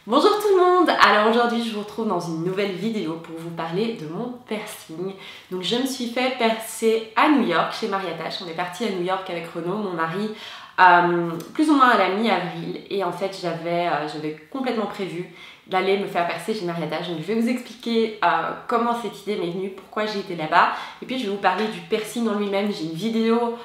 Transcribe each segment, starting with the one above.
Bonjour tout le monde. Alors aujourd'hui je vous retrouve dans une nouvelle vidéo pour vous parler de mon piercing. Donc je me suis fait percer à New York chez Mariattache. On est parti à New York avec Renaud, mon mari, plus ou moins à la mi-avril. Et en fait j'avais complètement prévu d'aller me faire percer chez Mariattache. Donc je vais vous expliquer comment cette idée m'est venue, pourquoi j'ai été là-bas. Et puis je vais vous parler du piercing en lui-même. J'ai une vidéo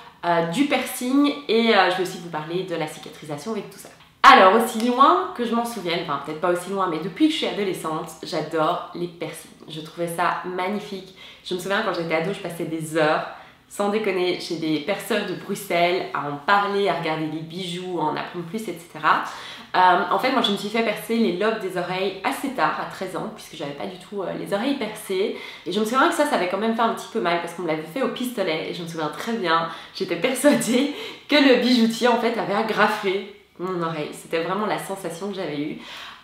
du piercing et je vais aussi vous parler de la cicatrisation avec tout ça. Alors, aussi loin que je m'en souvienne, enfin peut-être pas aussi loin, mais depuis que je suis adolescente, j'adore les piercings. Je trouvais ça magnifique. Je me souviens quand j'étais ado, je passais des heures, sans déconner, chez des perceurs de Bruxelles, à en parler, à regarder les bijoux, à en apprendre plus, etc. En fait, moi je me suis fait percer les lobes des oreilles assez tard, à 13 ans, puisque j'avais pas du tout les oreilles percées. Et je me souviens que ça avait quand même fait un petit peu mal, parce qu'on me l'avait fait au pistolet. Et je me souviens très bien, j'étais persuadée que le bijoutier en fait avait agrafé mon oreille. C'était vraiment la sensation que j'avais eue.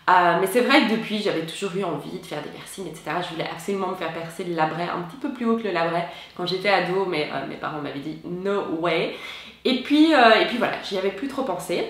Mais c'est vrai que depuis, j'avais toujours eu envie de faire des piercings, etc. Je voulais absolument me faire percer le labret un petit peu plus haut que le labret quand j'étais ado, mais mes parents m'avaient dit no way. Et puis voilà, j'y avais plus trop pensé.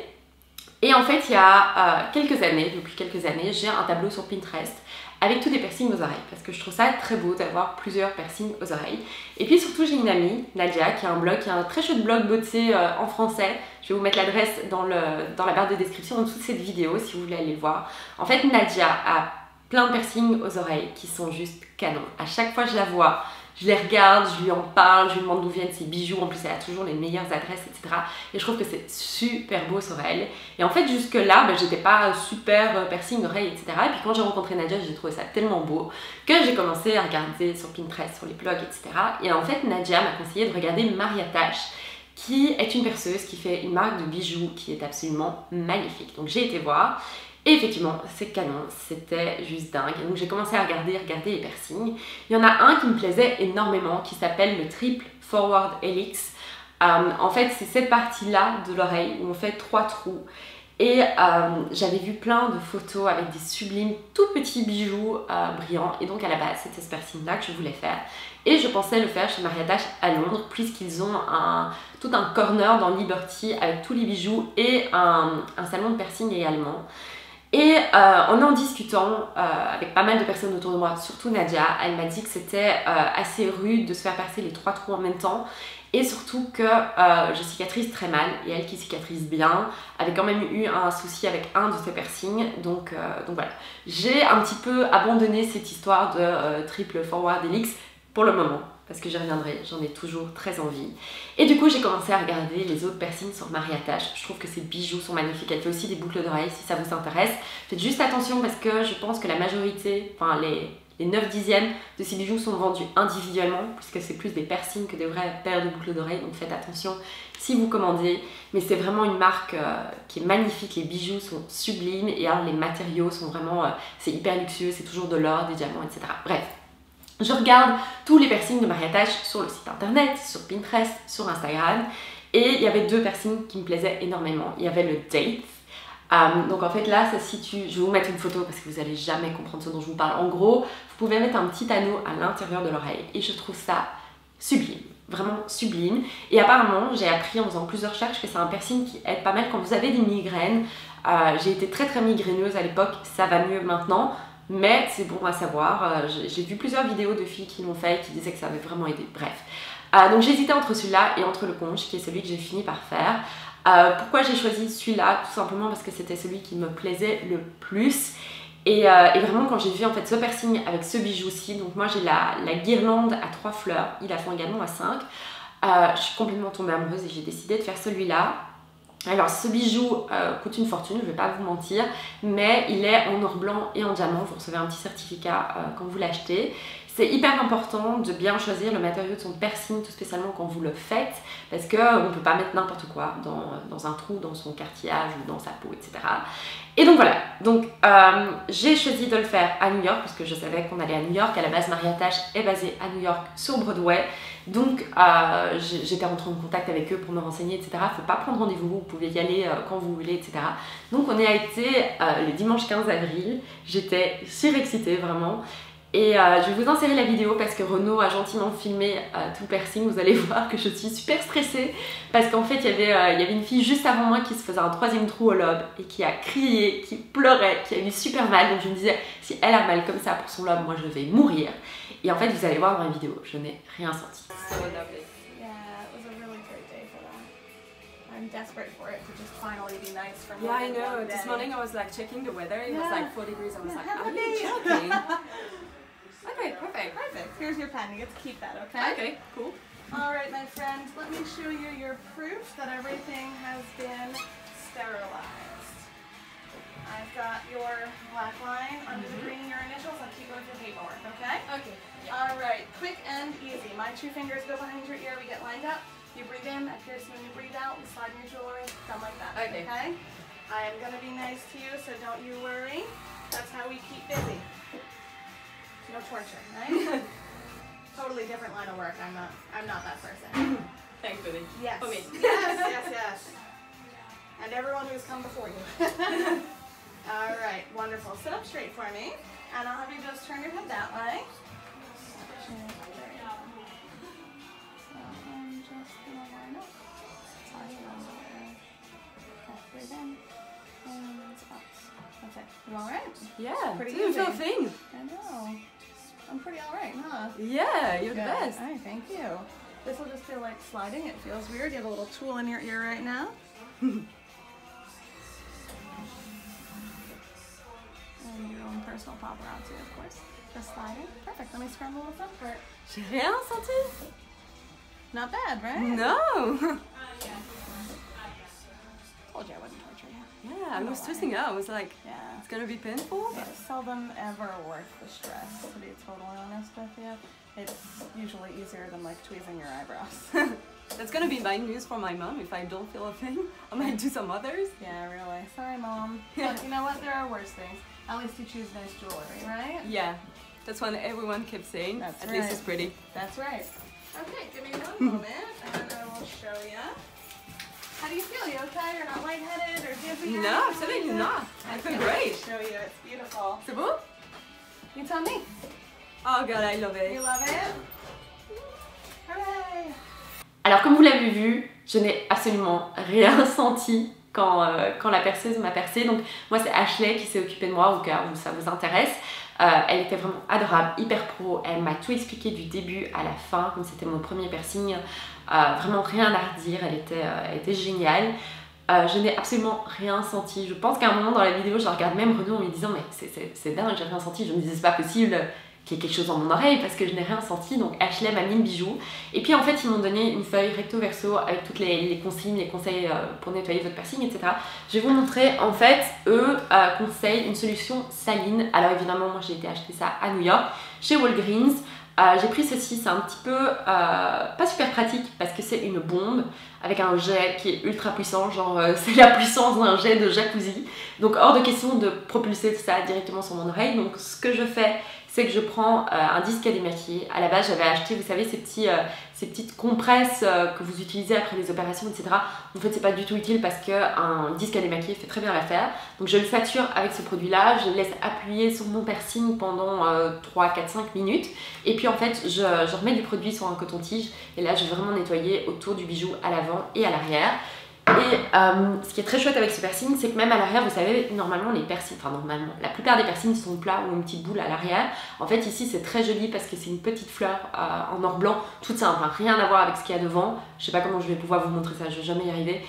Et en fait, il y a depuis quelques années, j'ai un tableau sur Pinterest avec tous des piercings aux oreilles, parce que je trouve ça très beau d'avoir plusieurs piercings aux oreilles. Et puis surtout, j'ai une amie, Nadia, qui a un blog, qui a un très chouette blog beauté en français. Je vais vous mettre l'adresse dans la barre de description en dessous de cette vidéo si vous voulez aller le voir. En fait, Nadia a plein de piercings aux oreilles qui sont juste canons. À chaque fois que je la vois, je les regarde, je lui en parle, je lui demande d'où viennent ses bijoux. En plus, elle a toujours les meilleures adresses, etc. Et je trouve que c'est super beau sur elle. Et en fait, jusque-là, j'étais pas super piercing, oreille, etc. Et puis quand j'ai rencontré Nadia, j'ai trouvé ça tellement beau que j'ai commencé à regarder sur Pinterest, sur les blogs, etc. Et en fait, Nadia m'a conseillé de regarder Mariattache, qui est une perceuse qui fait une marque de bijoux qui est absolument magnifique. Donc j'ai été voir. Et effectivement, c'est canon, c'était juste dingue. Donc j'ai commencé à regarder les piercings. Il y en a un qui me plaisait énormément, qui s'appelle le Triple Forward Helix. En fait, c'est cette partie-là de l'oreille où on fait 3 trous. Et j'avais vu plein de photos avec des sublimes tout petits bijoux brillants. Et donc à la base, c'était ce piercing-là que je voulais faire. Et je pensais le faire chez Mariattache à Londres, puisqu'ils ont tout un corner dans Liberty avec tous les bijoux et un salon de piercing également. Et en discutant avec pas mal de personnes autour de moi, surtout Nadia, elle m'a dit que c'était assez rude de se faire percer les 3 trous en même temps. Et surtout que je cicatrise très mal, et elle qui cicatrise bien avait quand même eu un souci avec un de ses piercings. Donc voilà, j'ai un petit peu abandonné cette histoire de Triple Forward Helix pour le moment, parce que j'y reviendrai, j'en ai toujours très envie. Et du coup, j'ai commencé à regarder les autres piercings sur Mariattache. Je trouve que ces bijoux sont magnifiques. Elle fait aussi des boucles d'oreilles si ça vous intéresse. Faites juste attention parce que je pense que la majorité, enfin les 9 dixièmes de ces bijoux sont vendus individuellement, puisque c'est plus des piercings que des vraies paires de boucles d'oreilles. Donc faites attention si vous commandez. Mais c'est vraiment une marque qui est magnifique. Les bijoux sont sublimes et alors les matériaux sont vraiment, c'est hyper luxueux, c'est toujours de l'or, des diamants, etc. Bref. Je regarde tous les piercings de Mariattache sur le site internet, sur Pinterest, sur Instagram. Et il y avait 2 piercings qui me plaisaient énormément. Il y avait le Date. Donc en fait là, ça se situe, je vais vous mettre une photo parce que vous n'allez jamais comprendre ce dont je vous parle. En gros, vous pouvez mettre un petit anneau à l'intérieur de l'oreille. Et je trouve ça sublime, vraiment sublime. Et apparemment, j'ai appris en faisant plusieurs recherches que c'est un piercing qui aide pas mal quand vous avez des migraines. J'ai été très migraineuse à l'époque, ça va mieux maintenant. Mais c'est bon à savoir, j'ai vu plusieurs vidéos de filles qui l'ont fait et qui disaient que ça avait vraiment aidé, bref. Donc j'hésitais entre celui-là et entre le conche, qui est celui que j'ai fini par faire. Pourquoi j'ai choisi celui-là? Tout simplement parce que c'était celui qui me plaisait le plus. Et vraiment quand j'ai vu en fait ce piercing avec ce bijou-ci, donc moi j'ai la guirlande à 3 fleurs, il a fait également à 5. Je suis complètement tombée amoureuse et j'ai décidé de faire celui-là. Alors ce bijou coûte une fortune, je ne vais pas vous mentir, mais il est en or blanc et en diamant, vous recevez un petit certificat quand vous l'achetez. C'est hyper important de bien choisir le matériau de son piercing, tout spécialement quand vous le faites, parce qu'on ne peut pas mettre n'importe quoi dans un trou, dans son cartilage ou dans sa peau, etc. Et donc voilà, donc j'ai choisi de le faire à New York, parce que je savais qu'on allait à New York. À la base, Mariattache est basée à New York sur Broadway. Donc j'étais rentrée en contact avec eux pour me renseigner, etc. Il ne faut pas prendre rendez-vous, vous pouvez y aller quand vous voulez, etc. Donc on a été le dimanche 15 avril, j'étais surexcitée vraiment. Et je vais vous insérer la vidéo parce que Renaud a gentiment filmé tout le piercing. Vous allez voir que je suis super stressée parce qu'en fait il y avait une fille juste avant moi qui se faisait un 3e trou au lobe et qui a crié, qui pleurait, qui a eu super mal. Donc je me disais, si elle a mal comme ça pour son lobe, moi je vais mourir. Et en fait vous allez voir dans la vidéo, je n'ai rien senti. I'm desperate for it to just finally be nice for me. Yeah, I know. This morning I was like checking the weather. It was like 4 degrees. I was like, are you joking? Okay, perfect. Perfect. Here's your pen. You get to keep that, okay? Okay, cool. All right, my friend. Let me show you your proof that everything has been sterilized. I've got your black line under the green, your initials. I'll keep it with your paperwork, okay? Okay. Yeah. All right. Quick and easy. My 2 fingers go behind your ear. We get lined up. You breathe in, I pierce when you breathe out, we slide in your jewelry, something like that. Okay. Okay? I am gonna be nice to you, so don't you worry. That's how we keep busy. No torture, right? Totally different line of work. I'm not that person. Thankfully. Yes. For me. Yes. And everyone who's come before you. All right, wonderful. Sit up straight for me, and I'll have you just turn your head that way. That's it. You alright? Yeah, Pretty doing easy. your thing. I know. I'm pretty alright, huh? Yeah, you're the Good. best. Alright, thank you. This will just feel like sliding. It feels weird. You have a little tool in your ear right now. And your own personal paparazzi, of course. Just sliding. Perfect. Let me scramble this up for it. J'ai rien senti. Not bad, right? No. Told you I wouldn't torture you. Yeah, I was twisting out. I was like, Yeah. it's gonna be painful. It's seldom ever worth the stress, to be totally honest with you. It's usually easier than like tweezing your eyebrows. That's gonna be bad news for my mom if I don't feel a thing. I might do some others. Yeah, really. Sorry, Mom. But you know what? There are worse things. At least you choose nice jewelry, right? Yeah, that's what everyone kept saying. That's At right. least it's pretty. That's right. Okay, give me one moment and I will show you. How do you feel? You okay? You're not lightheaded or dizzy? or No, anything absolutely like that? not. I feel can't great. wait to show you. It's beautiful. C'est beau? You tell me. Oh god, I love You it. love it? Hooray! Alors comme vous l'avez vu, je n'ai absolument rien senti quand la perceuse m'a percé. Donc moi c'est Ashley qui s'est occupée de moi au cas où ça vous intéresse. Elle était vraiment adorable, hyper pro, elle m'a tout expliqué du début à la fin, comme c'était mon premier piercing, vraiment rien à redire, elle était géniale. Je n'ai absolument rien senti. Je pense qu'à un moment dans la vidéo, je regarde même Renaud en lui disant mais c'est dingue, j'ai rien senti. Je me disais c'est pas possible qu'il y ait quelque chose dans mon oreille parce que je n'ai rien senti. Donc Ashley m'a mis le bijou. Et puis en fait ils m'ont donné une feuille recto verso avec toutes les consignes, les conseils pour nettoyer votre piercing, etc. Je vais vous montrer. En fait eux conseillent une solution saline. Alors évidemment moi j'ai été acheter ça à New York chez Walgreens. J'ai pris ceci, c'est un petit peu pas super pratique parce que c'est une bombe avec un jet qui est ultra puissant, genre c'est la puissance d'un jet de jacuzzi. Donc hors de question de propulser ça directement sur mon oreille. Donc ce que je fais, c'est que je prends un disque à démaquiller. À la base j'avais acheté, vous savez, ces petites compresses que vous utilisez après les opérations, etc. En fait c'est pas du tout utile parce qu'un disque à démaquiller fait très bien l'affaire. Donc je le sature avec ce produit là, je le laisse appuyer sur mon piercing pendant 3, 4, 5 minutes. Et puis en fait je remets du produit sur un coton-tige et là je vais vraiment nettoyer autour du bijou à l'avant et à l'arrière. Et ce qui est très chouette avec ce piercing, c'est que même à l'arrière, vous savez, normalement les piercings, enfin normalement, la plupart des piercings sont plats ou une petite boule à l'arrière. En fait ici c'est très joli parce que c'est une petite fleur en or blanc, toute simple, hein, rien à voir avec ce qu'il y a devant. Je sais pas comment je vais pouvoir vous montrer ça, je vais jamais y arriver.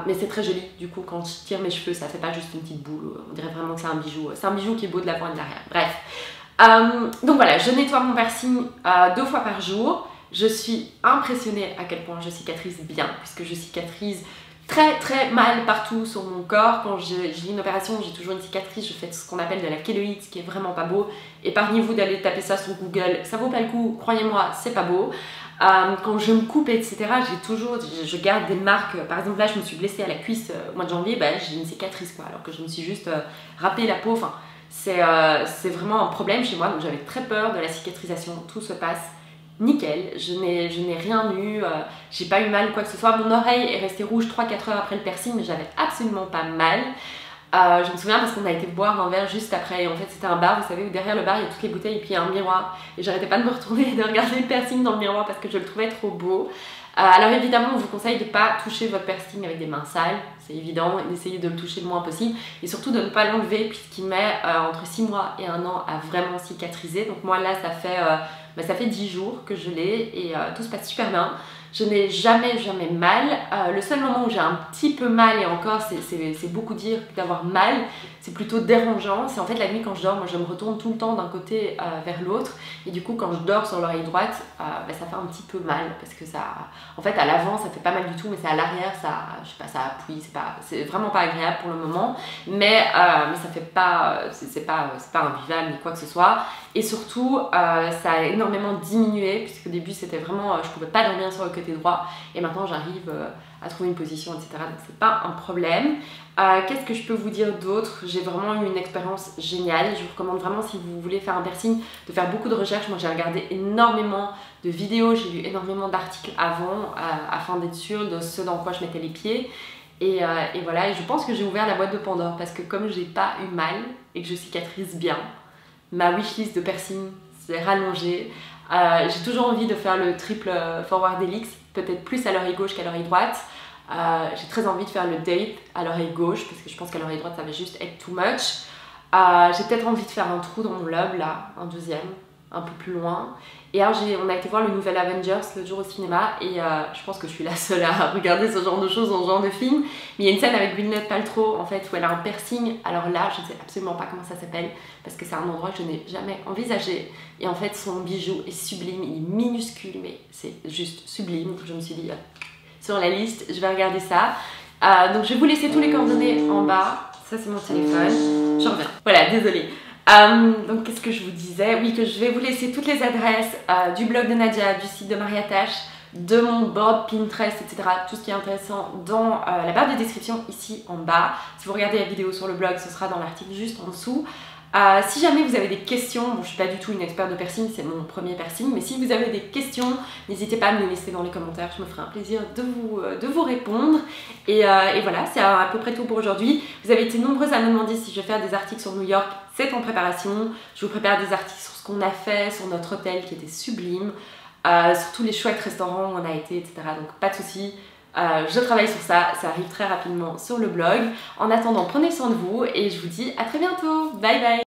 Mais c'est très joli, du coup quand je tire mes cheveux, ça fait pas juste une petite boule, on dirait vraiment que c'est un bijou qui est beau de l'avant et de l'arrière. Bref, donc voilà, je nettoie mon piercing 2 fois par jour. Je suis impressionnée à quel point je cicatrise bien, puisque je cicatrise très très mal partout sur mon corps. Quand j'ai une opération, j'ai toujours une cicatrice, je fais ce qu'on appelle de la kéloïde, ce qui est vraiment pas beau. Épargnez-vous d'aller taper ça sur Google, ça vaut pas le coup, croyez-moi, c'est pas beau. Quand je me coupe, etc., je garde des marques. Par exemple là, je me suis blessée à la cuisse au mois de janvier, j'ai une cicatrice quoi, alors que je me suis juste râpé la peau. Enfin, c'est vraiment un problème chez moi, donc j'avais très peur de la cicatrisation. Tout se passe nickel, je n'ai rien eu, j'ai pas eu mal ou quoi que ce soit. Mon oreille est restée rouge 3-4 heures après le piercing, mais j'avais absolument pas mal. Je me souviens parce qu'on a été boire un verre juste après et en fait c'était un bar, vous savez, où derrière le bar il y a toutes les bouteilles et puis il y a un miroir et j'arrêtais pas de me retourner et de regarder le piercing dans le miroir parce que je le trouvais trop beau. Alors évidemment on vous conseille de ne pas toucher votre piercing avec des mains sales, c'est évident, d'essayer de le toucher le moins possible et surtout de ne pas l'enlever puisqu'il met entre 6 mois et 1 an à vraiment cicatriser. Donc moi là ça fait 10 jours que je l'ai et tout se passe super bien. Je n'ai jamais mal. Le seul moment où j'ai un petit peu mal, et encore c'est beaucoup dire d'avoir mal, c'est plutôt dérangeant. C'est en fait la nuit quand je dors, moi je me retourne tout le temps d'un côté vers l'autre et du coup quand je dors sur l'oreille droite, ça fait un petit peu mal parce que ça, en fait à l'avant ça fait pas mal du tout mais c'est à l'arrière je sais pas, ça appuie, c'est vraiment pas agréable pour le moment mais ça fait pas, c'est pas invivable ni quoi que ce soit et surtout ça a énormément diminué puisqu'au début c'était vraiment, je pouvais pas dormir sur le côté droit et maintenant j'arrive à trouver une position etc, donc c'est pas un problème. Qu'est-ce que je peux vous dire d'autre? J'ai vraiment eu une expérience géniale, je vous recommande vraiment si vous voulez faire un piercing de faire beaucoup de recherches. Moi j'ai regardé énormément de vidéos, j'ai lu énormément d'articles avant afin d'être sûre de ce dans quoi je mettais les pieds et voilà, et je pense que j'ai ouvert la boîte de Pandore parce que comme j'ai pas eu mal et que je cicatrise bien, ma wishlist de piercing s'est rallongée. J'ai toujours envie de faire le triple forward helix, peut-être plus à l'oreille gauche qu'à l'oreille droite. J'ai très envie de faire le date à l'oreille gauche parce que je pense qu'à l'oreille droite ça va juste être too much. J'ai peut-être envie de faire un trou dans mon lobe là, un deuxième, un peu plus loin. Et alors on a été voir le nouvel Avengers l'autre jour au cinéma et je pense que je suis la seule à regarder ce genre de choses dans ce genre de film. Mais il y a une scène avec Gwyneth Paltrow en fait où elle a un piercing. Alors là je ne sais absolument pas comment ça s'appelle parce que c'est un endroit que je n'ai jamais envisagé. Et en fait son bijou est sublime, il est minuscule mais c'est juste sublime. Donc je me suis dit sur la liste, je vais regarder ça. Donc je vais vous laisser tous les coordonnées en bas. Ça c'est mon téléphone. Je reviens. Voilà, désolée. Donc qu'est-ce que je vous disais? Oui, que je vais vous laisser toutes les adresses du blog de Nadia, du site de Mariattache, de mon board Pinterest, etc. Tout ce qui est intéressant dans la barre de description ici en bas. Si vous regardez la vidéo sur le blog, ce sera dans l'article juste en dessous. Si jamais vous avez des questions, bon je suis pas du tout une experte de piercing, c'est mon premier piercing, mais si vous avez des questions, n'hésitez pas à me les laisser dans les commentaires, je me ferai un plaisir de vous répondre. Et voilà, c'est à peu près tout pour aujourd'hui. Vous avez été nombreuses à me demander si je vais faire des articles sur New York, c'est en préparation. Je vous prépare des articles sur ce qu'on a fait, sur notre hôtel qui était sublime, sur tous les chouettes restaurants où on a été, etc. Donc pas de soucis. Je travaille sur ça, ça arrive très rapidement sur le blog. En attendant, prenez soin de vous et je vous dis à très bientôt. Bye bye.